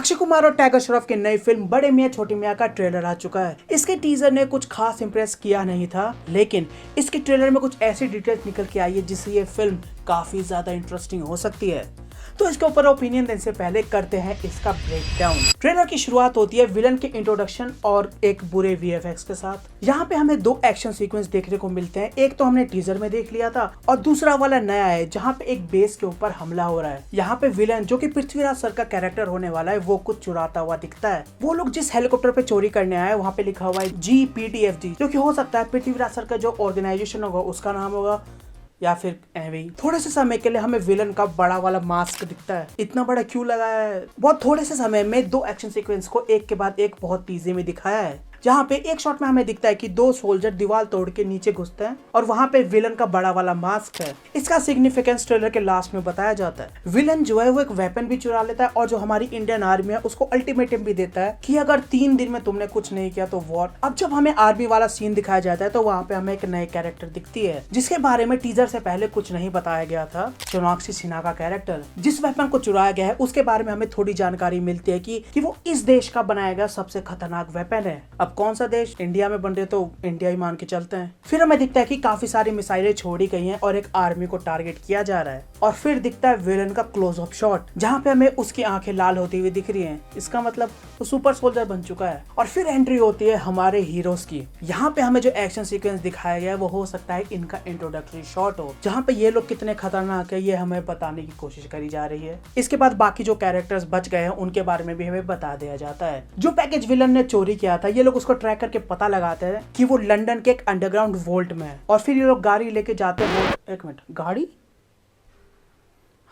अक्षय कुमार और टाइगर श्रॉफ की नई फिल्म बड़े मियां छोटे मियां का ट्रेलर आ चुका है। इसके टीजर ने कुछ खास इंप्रेस किया नहीं था, लेकिन इसके ट्रेलर में कुछ ऐसी डिटेल्स निकल के आई है जिससे ये फिल्म काफी ज्यादा इंटरेस्टिंग हो सकती है। तो इसके ऊपर ओपिनियन देने से पहले करते हैं इसका ब्रेकडाउन। ट्रेलर की शुरुआत होती है विलन के इंट्रोडक्शन और एक बुरे वीएफएक्स के साथ। यहाँ पे हमें दो एक्शन सीक्वेंस देखने को मिलते हैं। एक तो हमने टीजर में देख लिया था और दूसरा वाला नया है जहाँ पे एक बेस के ऊपर हमला हो रहा है। यहाँ पे विलन जो कि पृथ्वीराज सर का कैरेक्टर होने वाला है वो कुछ चुराता हुआ दिखता है। वो लोग जिस हेलीकॉप्टर पे चोरी करने आए वहाँ पे लिखा हुआ है GPTFG, जो कि हो सकता है पृथ्वीराज सर का जो ऑर्गेनाइजेशन होगा उसका नाम होगा या फिर एवे। थोड़े से समय के लिए हमें विलन का बड़ा वाला मास्क दिखता है। इतना बड़ा क्यों लगाया है? बहुत थोड़े से समय में दो एक्शन सीक्वेंस को एक के बाद एक बहुत तेजी में दिखाया है, जहाँ पे एक शॉट में हमें दिखता है कि दो सोल्जर दीवार तोड़ के नीचे घुसते हैं और वहाँ पे विलन का बड़ा वाला मास्क है। इसका सिग्निफिकेंस ट्रेलर के लास्ट में बताया जाता है। विलन जो है वो एक वेपन भी चुरा लेता है और जो हमारी इंडियन आर्मी है उसको अल्टीमेटम भी देता है कि अगर 3 दिन में तुमने कुछ नहीं किया तो वॉर। अब जब हमें आर्मी वाला सीन दिखाया जाता है तो वहाँ पे हमें एक नए कैरेक्टर दिखती है जिसके बारे में टीजर से पहले कुछ नहीं बताया गया था। सोनाक्षी सिन्हा का कैरेक्टर जिस वेपन को चुराया गया है उसके बारे में हमें थोड़ी जानकारी मिलती है कि वो इस देश का बनाया गया सबसे खतरनाक वेपन है। अब कौन सा देश? इंडिया में बन रहे तो इंडिया ही मान के चलते हैं। फिर हमें दिखता है कि काफी सारी मिसाइलें छोड़ी गई हैं और एक आर्मी को टारगेट किया जा रहा है। और फिर दिखता है विलन का क्लोज अप शॉट जहाँ पे हमें उसकी आंखें लाल होती हुई दिख रही हैं। इसका मतलब वो सुपर सोल्जर बन चुका है। और फिर एंट्री होती है हमारे हीरोज की। यहाँ पे हमें जो एक्शन सीक्वेंस दिखाया गया है वो हो सकता है इनका इंट्रोडक्टरी शॉट हो, जहाँ पे ये लोग कितने खतरनाक है ये हमें बताने की कोशिश करी जा रही है। इसके बाद बाकी जो कैरेक्टर्स बच गए हैं उनके बारे में भी हमें बता दिया जाता है। जो पैकेज विलन ने चोरी किया था ये लोग उसको ट्रैक करके पता लगाते हैं कि वो लंदन के एक अंडरग्राउंड वोल्ट में है और फिर ये लोग गाड़ी लेके जाते हैं। एक मिनट, गाड़ी?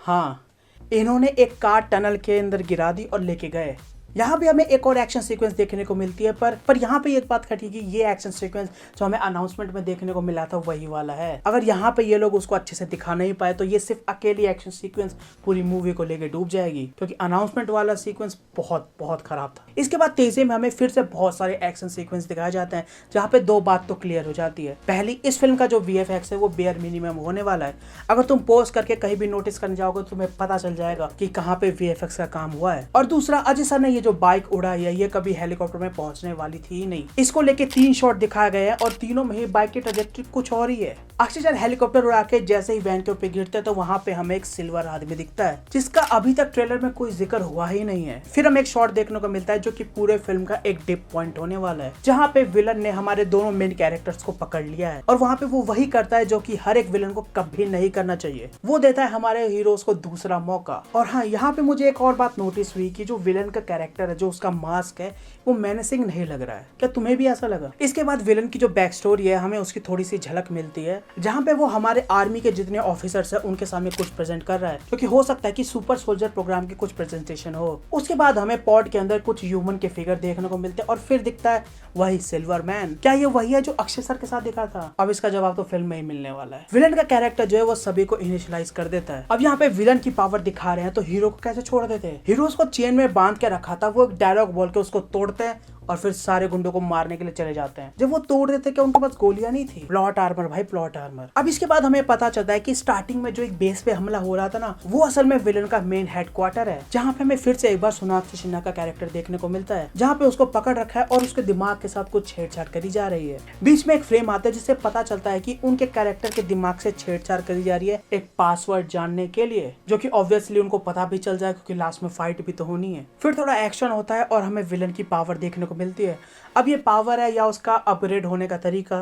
हाँ, इन्होंने एक कार टनल के अंदर गिरा दी और लेके गए। यहाँ भी हमें एक और एक्शन सीक्वेंस देखने को मिलती है, पर यहाँ पे एक बात खटी कि ये एक्शन सीक्वेंस जो हमें अनाउंसमेंट में देखने को मिला था वही वाला है। अगर यहाँ पे ये लोग उसको अच्छे से दिखा नहीं पाए तो ये सिर्फ अकेली एक्शन सीक्वेंस पूरी मूवी को लेके डूब जाएगी, क्योंकि अनाउंसमेंट वाला सीक्वेंस बहुत बहुत खराब था। इसके बाद तेजी में हमें फिर से बहुत सारे एक्शन सीक्वेंस दिखाए जाते हैं, जहाँ पे दो बात तो क्लियर हो जाती है। पहली, इस फिल्म का जो VFX है वो बेयर मिनिमम होने वाला है। अगर तुम पॉज करके कहीं भी नोटिस करने जाओगे तो तुम्हें पता चल जाएगा कि कहाँ पे VFX का काम हुआ है। और दूसरा, अजय सर ने जो बाइक उड़ाई है ये कभी हेलीकॉप्टर में पहुंचने वाली थी ही नहीं। इसको लेके 3 शॉट दिखाया गया है और तीनों में ही बाइक की ट्रैजेक्टरी कुछ और ही है। अक्षय सर हेलीकॉप्टर उड़ा के जैसे ही वैन के ऊपर गिरते तो वहां पे हमें एक सिल्वर आदमी दिखता है जिसका अभी तक ट्रेलर में कोई जिक्र हुआ ही नहीं है। फिर हमें एक शॉट देखने को मिलता है जो कि पूरे फिल्म का एक डिप पॉइंट होने वाला है, जहाँ पे विलन ने हमारे दोनों मेन कैरेक्टर्स को पकड़ लिया है और वहाँ पे वो वही करता है जो कि हर एक विलन को कभी नहीं करना चाहिए। वो देता है हमारे हीरोज को दूसरा मौका। और हाँ, यहाँ पे मुझे एक और बात नोटिस हुई कि जो विलन का कैरेक्टर है, जो उसका मास्क है, वो मेनेसिंग नहीं लग रहा है। क्या तुम्हें भी ऐसा लगा? इसके बाद विलन की जो बैक स्टोरी है हमें उसकी थोड़ी सी झलक मिलती है, जहाँ पे वो हमारे आर्मी के जितने ऑफिसर्स हैं उनके सामने कुछ प्रेजेंट कर रहा है, क्योंकि हो सकता है कि सुपर सोल्जर प्रोग्राम की कुछ प्रेजेंटेशन हो। उसके बाद हमें पॉड के अंदर कुछ ह्यूमन के फिगर देखने को मिलते हैं और फिर दिखता है वही सिल्वर मैन। क्या ये वही है जो अक्षय सर के साथ दिखा था? अब इसका जवाब तो फिल्म में ही मिलने वाला है। विलन का कैरेक्टर जो है वो सभी को इनिशियलाइज कर देता है। अब यहाँ पे विलन की पावर दिखा रहे हैं तो हीरो को कैसे छोड़ देते? हीरोज को चेन में बांध के रखा था, वो एक डायलॉग बोल के उसको तोड़ते हैं और फिर सारे गुंडों को मारने के लिए चले जाते हैं। जब वो तोड़ देते क्या उनके पास गोलियां नहीं थी? प्लॉट आर्मर भाई, प्लॉट आर्मर। अब इसके बाद हमें पता चलता है कि स्टार्टिंग में जो एक बेस पे हमला हो रहा था ना, वो असल में विलन का मेन हेडक्वार्टर है, जहाँ पे हमें फिर से एक बार सोनाक्षी सिन्हा का कैरेक्टर देखने को मिलता है, जहाँ पे उसको पकड़ रखा है और उसके दिमाग के साथ कुछ छेड़छाड़ करी जा रही है। बीच में एक फ्रेम आता है जिससे पता चलता है कि उनके कैरेक्टर के दिमाग से छेड़छाड़ करी जा रही है एक पासवर्ड जानने के लिए, जो कि ऑब्वियसली उनको पता भी चल जाए क्योंकि लास्ट में फाइट भी तो होनी है। फिर थोड़ा एक्शन होता है और हमें विलन की पावर देखने को मिलती है। अब ये पावर है या उसका अपग्रेड होने का तरीका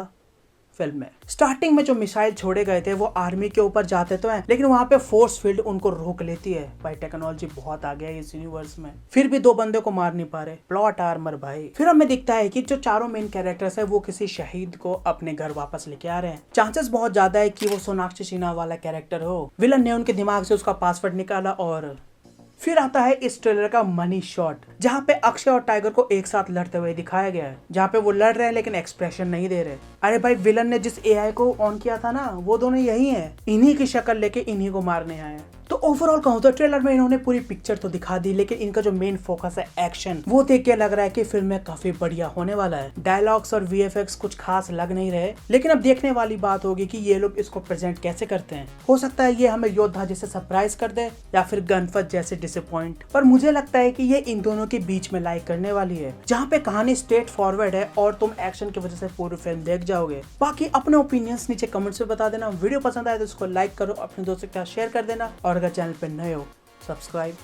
फिल्म में। स्टार्टिंग में जो मिसाइल छोड़े गए थे वो आर्मी के ऊपर जाते तो हैं, लेकिन वहां पे फोर्स फील्ड उनको रोक लेती है। भाई टेक्नोलॉजी बहुत आ गया है इस यूनिवर्स में, फिर भी 2 बंदे को मार नहीं पा रहे। प्लॉट आर्मर भाई। फिर हमें दिखता है कि जो चारों मेन कैरेक्टर्स है वो किसी शहीद को अपने घर वापस लेके आ रहे हैं। चांसेस बहुत ज्यादा है कि वो सोनाक्षी सिन्हा वाला कैरेक्टर हो। विलन ने उनके दिमाग से उसका पासवर्ड निकाला। और फिर आता है इस ट्रेलर का मनी शॉट, जहाँ पे अक्षय और टाइगर को एक साथ लड़ते हुए दिखाया गया है, जहाँ पे वो लड़ रहे हैं लेकिन एक्सप्रेशन नहीं दे रहे। अरे भाई, विलन ने जिस AI को ऑन किया था ना वो दोनों यही हैं, इन्हीं की शक्ल लेके इन्हीं को मारने आए हैं। तो ओवरऑल कहूँ तो ट्रेलर में इन्होंने पूरी पिक्चर तो दिखा दी, लेकिन इनका जो मेन फोकस है एक्शन, वो देख के लग रहा है कि फिल्म में काफी बढ़िया होने वाला है। डायलॉग्स और वीएफएक्स कुछ खास लग नहीं रहे, लेकिन अब देखने वाली बात होगी कि ये लोग इसको प्रेजेंट कैसे करते हैं। हो सकता है ये हमें योद्धा जैसे सरप्राइज कर दे या फिर गणपत जैसे डिसअपॉइंट, पर मुझे लगता है कि ये इन दोनों के बीच में लाइक करने वाली है, जहाँ पे कहानी स्ट्रेट फॉरवर्ड है और तुम एक्शन की वजह से पूरी फिल्म देख जाओगे। बाकी अपने ओपिनियंस नीचे कमेंट्स में बता देना। वीडियो पसंद आए तो इसको लाइक करो, अपने दोस्तों के साथ शेयर कर देना, और अगर चैनल पे नए हो सब्सक्राइब